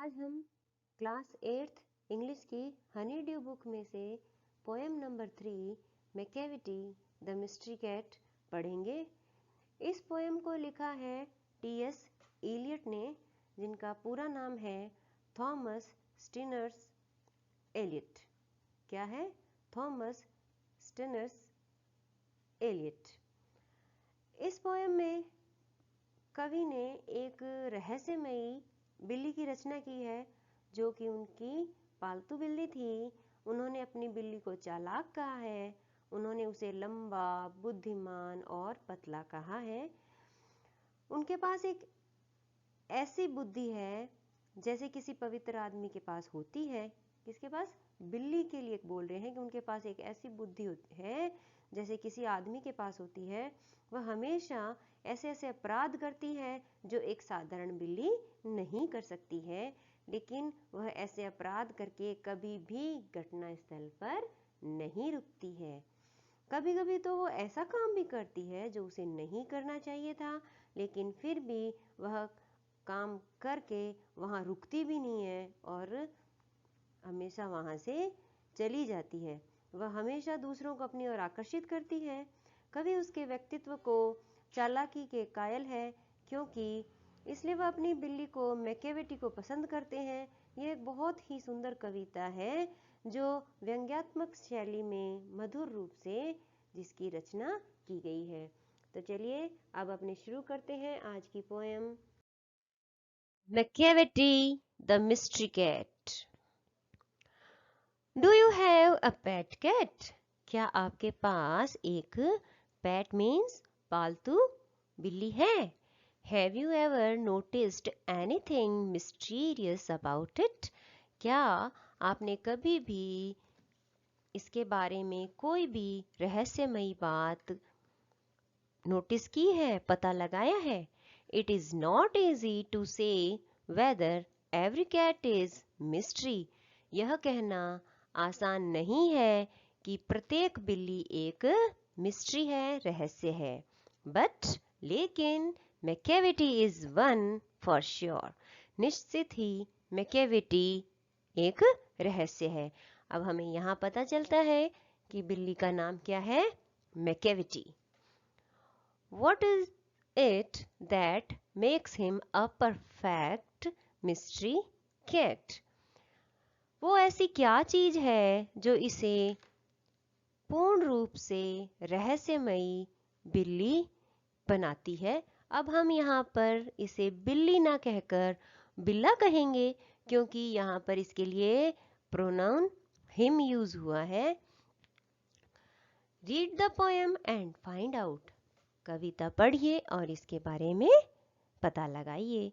आज हम class 8th English की हनी ड्यू बुक में से poem number 3 Macavity the mystery cat पढ़ेंगे। इस पोएम को लिखा है टी.एस. इलियट ने, जिनका पूरा नाम है थॉमस स्टिनर्स एलियट। क्या है? Thomas Stearns Eliot. इस पोएम में कवि ने एक रहस्यमयी बिल्ली की रचना की है, जो कि उनकी पालतू बिल्ली थी। उन्होंने अपनी बिल्ली को चालाक कहा है, उन्होंने उसे लंबा, बुद्धिमान और पतला कहा है। उनके पास एक ऐसी बुद्धि है जैसे किसी पवित्र आदमी के पास होती है। किसके पास? बिल्ली के लिए बोल रहे हैं कि उनके पास एक ऐसी बुद्धि है जैसे किसी आदमी के पास होती है। वह हमेशा ऐसे ऐसे अपराध करती है जो एक साधारण बिल्ली नहीं कर सकती है, लेकिन वह ऐसे अपराध करके कभी भी घटनास्थल पर नहीं रुकती है। कभी कभी तो वो ऐसा काम भी करती है जो उसे नहीं करना चाहिए था, लेकिन फिर भी वह काम करके वहाँ रुकती भी नहीं है और हमेशा वहाँ से चली जाती है। वह हमेशा दूसरों को अपनी ओर आकर्षित करती है। कवि उसके व्यक्तित्व को चालाकी के कायल है, क्योंकि इसलिए वह अपनी बिल्ली को मैकेविटी को पसंद करते हैं। यह एक बहुत ही सुंदर कविता है जो व्यंग्यात्मक शैली में मधुर रूप से जिसकी रचना की गई है। तो चलिए अब अपने शुरू करते हैं आज की poem Macavity the mystery cat. Do you have a pet cat? क्या आपके पास एक पेट मीन्स पालतू बिल्ली है? Have you ever noticed anything mysterious about it? क्या आपने कभी भी इसके बारे में कोई भी रहस्यमयी बात नोटिस की है, पता लगाया है? It is not easy to say whether every cat is mystery. यह कहना आसान नहीं है कि प्रत्येक बिल्ली एक मिस्ट्री है, रहस्य है। बट लेकिन Macavity is one for sure. निश्चित ही मैकेविटी एक रहस्य है। अब हमें यहाँ पता चलता है कि बिल्ली का नाम क्या है? Macavity. What is it that makes him a perfect mystery cat? वो ऐसी क्या चीज है जो इसे पूर्ण रूप से रहस्यमयी बिल्ली बनाती है? अब हम यहाँ पर इसे बिल्ली ना कहकर बिल्ला कहेंगे, क्योंकि यहाँ पर इसके लिए प्रोनाउन हिम यूज हुआ है। Read the poem and find out. कविता पढ़िए और इसके बारे में पता लगाइए।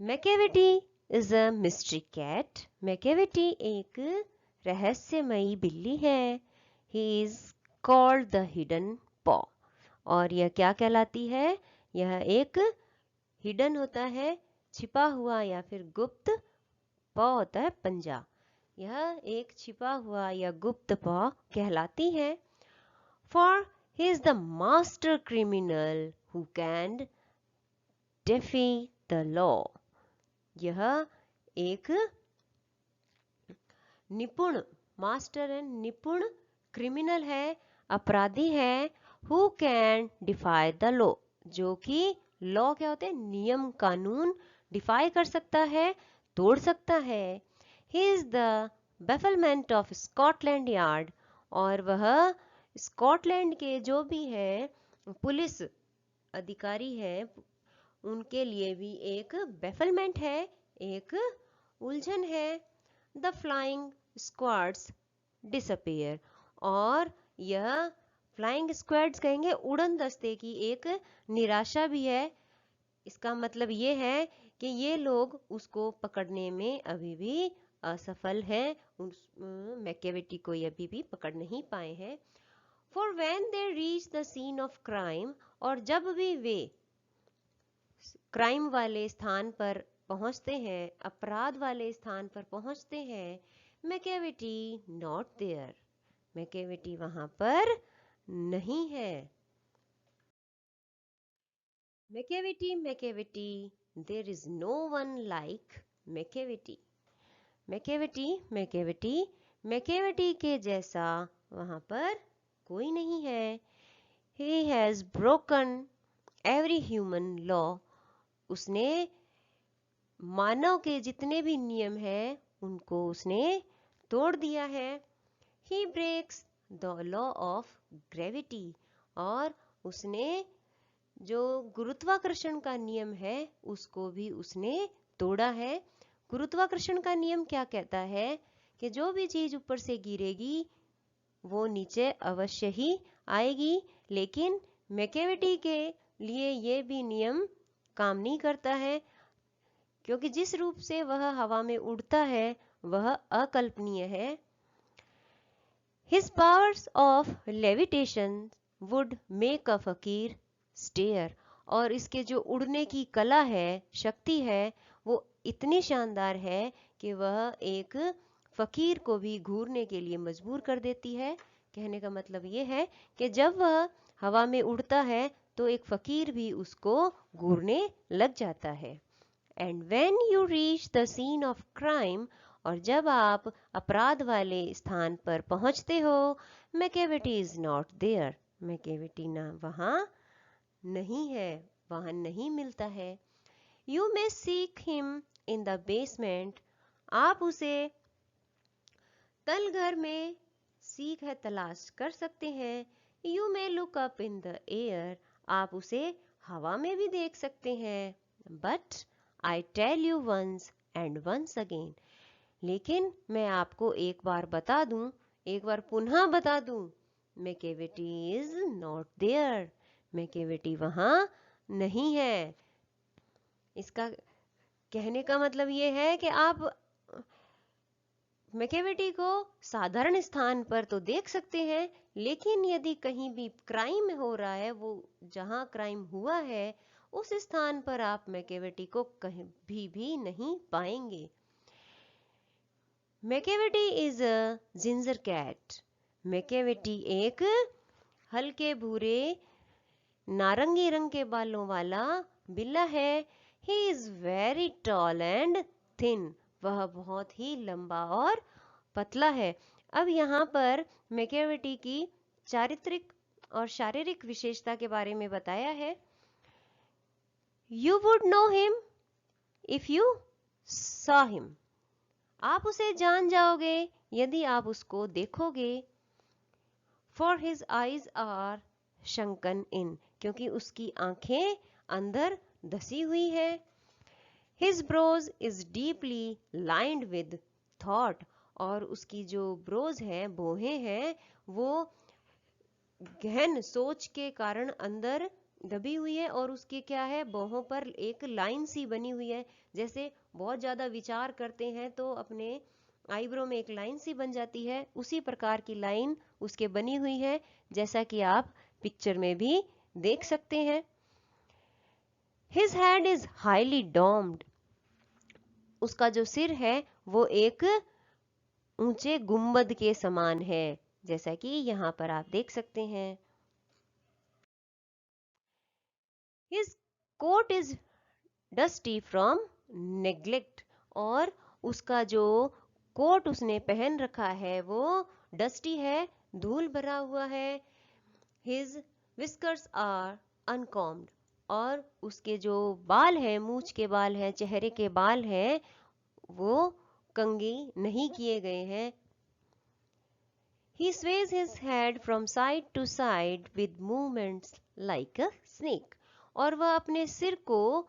Macavity is a mystery cat. Macavity एक रहस्यमयी बिल्ली है। He is called the hidden paw. और यह क्या कहलाती है? यह एक हिडन होता है, छिपा हुआ या फिर गुप्त। पॉ होता है पंजा। यह एक छिपा हुआ या गुप्त पॉ कहलाती है। For he is the master criminal who can defy the law. यह एक निपुण, मास्टर एंड निपुण क्रिमिनल है, अपराधी है। who can defy the law, जो कि लॉ क्या होते हैं? नियम कानून। डिफाई कर सकता है, तोड़ सकता है। he is the bafflement of Scotland Yard, और वह स्कॉटलैंड के जो भी है पुलिस अधिकारी है, उनके लिए भी एक बेफलमेंट है, एक उलझन है। द फ्लाइंग स्क्वाड्स डिसअपियर, और यह फ्लाइंग स्क्वाड्स कहेंगे उड़न दस्ते की एक निराशा भी है। इसका मतलब ये है कि ये लोग उसको पकड़ने में अभी भी असफल हैं। मैकेविटी को अभी भी पकड़ नहीं पाए हैं। For when they reach the scene of crime, और जब भी वे क्राइम वाले स्थान पर पहुंचते हैं, अपराध वाले स्थान पर पहुंचते हैं, मैकेविटी नॉट देयर। मैकेविटी वहां पर नहीं है। Macavity there is no one like Macavity. Macavity Macavity Macavity के जैसा वहां पर कोई नहीं है। He has broken every human law. उसने मानव के जितने भी नियम हैं उनको उसने तोड़ दिया है। He breaks the law of gravity. और उसने जो गुरुत्वाकर्षण का नियम है उसको भी उसने तोड़ा है। गुरुत्वाकर्षण का नियम क्या कहता है कि जो भी चीज ऊपर से गिरेगी वो नीचे अवश्य ही आएगी, लेकिन मैकेविटी के लिए ये भी नियम काम नहीं करता है, क्योंकि जिस रूप से वह हवा में उड़ता है वह अकल्पनीय है। His powers of levitation would make a फकीर stare। और इसके जो उड़ने की कला है, शक्ति है, वो इतनी शानदार है कि वह एक फकीर को भी घूरने के लिए मजबूर कर देती है। कहने का मतलब ये है कि जब वह हवा में उड़ता है तो एक फकीर भी उसको घूरने लग जाता है। And when you reach the scene of crime, और जब आप अपराध वाले स्थान पर पहुंचते हो, Macavity is not there. Macavity ना वहां नहीं है, वहां नहीं मिलता है। You may seek him in the basement. आप उसे तलघर में सीख है तलाश कर सकते हैं। You may look up in the air. आप उसे हवा में भी देख सकते हैं। But I tell you once and once again. लेकिन मैं आपको एक बार बता दूं, एक बार पुनः बता दूं, Macavity is not there. Macavity वहां नहीं है। इसका कहने का मतलब ये है कि आप मैकेविटी को साधारण स्थान पर तो देख सकते हैं, लेकिन यदि कहीं भी क्राइम हो रहा है, वो जहां क्राइम हुआ है उस स्थान पर आप मैकेविटी को कहीं भी नहीं पाएंगे। Macavity is a ginger cat. Macavity एक हल्के भूरे नारंगी रंग के बालों वाला बिल्ला है। He is very tall and thin. वह बहुत ही लंबा और पतला है। अब यहाँ पर मैकेविटी की चारित्रिक और शारीरिक विशेषता के बारे में बताया है। You would know him if you saw him. आप उसे जान जाओगे यदि आप उसको देखोगे। For his eyes are sunken in. क्योंकि उसकी आंखें अंदर धसी हुई है। His brows is deeply lined with thought. और उसकी जो ब्रोज है, भौहें हैं, वो गहन सोच के कारण अंदर दबी हुई है। और उसके क्या है, भौहों पर एक लाइन सी बनी हुई है। जैसे बहुत ज्यादा विचार करते हैं तो अपने आईब्रो में एक लाइन सी बन जाती है, उसी प्रकार की लाइन उसके बनी हुई है, जैसा कि आप पिक्चर में भी देख सकते हैं। His head is highly doomed. उसका जो सिर है वो एक ऊंचे गुंबद के समान है, जैसा कि यहां पर आप देख सकते हैं। His coat is dusty from neglect. और उसका जो कोट उसने पहन रखा है वो डस्टी है, धूल भरा हुआ है। His whiskers are uncombed. और उसके जो बाल हैं, मूंछ के बाल हैं, चेहरे के बाल हैं, वो कंघी नहीं किए गए हैं। He sways his head from side to side with movements like a snake। और वह अपने सिर को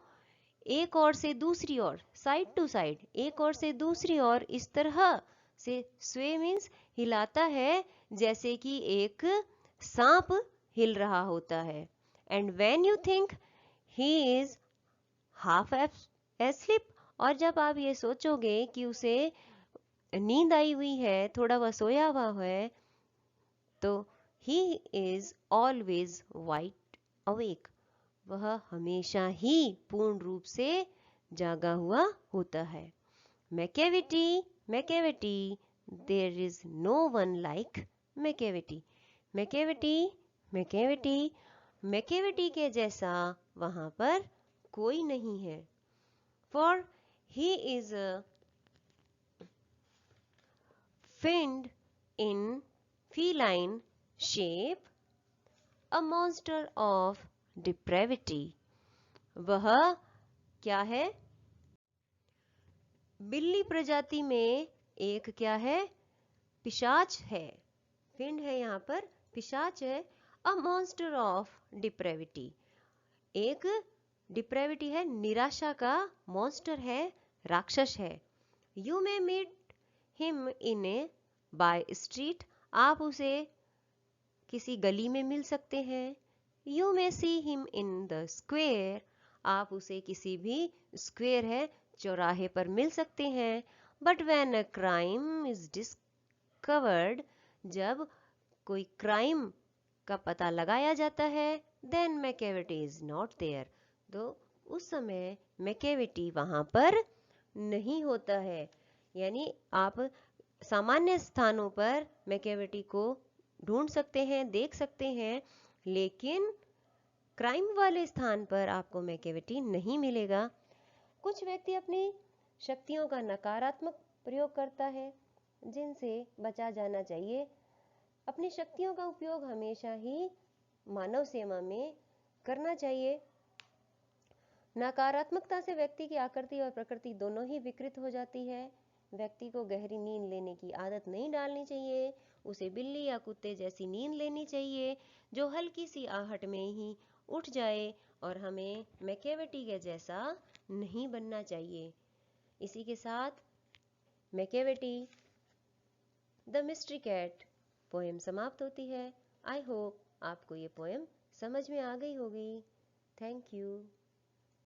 एक ओर से दूसरी ओर, साइड टू साइड, एक ओर से दूसरी ओर इस तरह से स्वे मीन्स हिलाता है जैसे कि एक सांप हिल रहा होता है। And when you think he is half asleep. और जब आप ये सोचोगे कि उसे नींद आई हुई है, थोड़ा वह सोया हुआ है, तो he is always wide awake. वह हमेशा ही पूर्ण रूप से जागा हुआ होता है। Macavity Macavity there is no one like Macavity. Macavity Macavity Macavity के जैसा वहां पर कोई नहीं है। for he is finned in feline shape, a monster of depravity. वह क्या है? बिल्ली प्रजाति में एक क्या है? पिशाच है। फिंड है यहाँ पर, पिशाच है। अ मॉन्स्टर ऑफ डिप्रेविटी, एक डिप्रेविटी है, निराशा का मॉन्स्टर है, राक्षस है। You may meet him in a by street, आप उसे किसी गली में मिल सकते हैं। You may see him in the square, आप उसे किसी भी स्क्वेयर है, चौराहे पर मिल सकते हैं। But when a crime is discovered, जब कोई क्राइम का पता लगाया जाता है, then Macavity is not there, तो उस समय मैकेविटी वहां पर नहीं होता है। यानी आप सामान्य स्थानों पर मैकेविटी को ढूंढ सकते हैं, देख सकते हैं, लेकिन क्राइम वाले स्थान पर आपको मैकेविटी नहीं मिलेगा। कुछ व्यक्ति अपनी शक्तियों का नकारात्मक प्रयोग करता है, जिनसे बचा जाना चाहिए। अपनी शक्तियों का उपयोग हमेशा ही मानव सेवा में करना चाहिए। नकारात्मकता से व्यक्ति की आकृति और प्रकृति दोनों ही विकृत हो जाती है। व्यक्ति को गहरी नींद लेने की आदत नहीं डालनी चाहिए, उसे बिल्ली या कुत्ते जैसी नींद लेनी चाहिए जो हल्की सी आहट में ही उठ जाए, और हमें मैकेविटी के जैसा नहीं बनना चाहिए। इसी के साथ Macavity the mystery cat poem समाप्त होती है। आई होप आपको ये पोएम समझ में आ गई होगी। Thank you.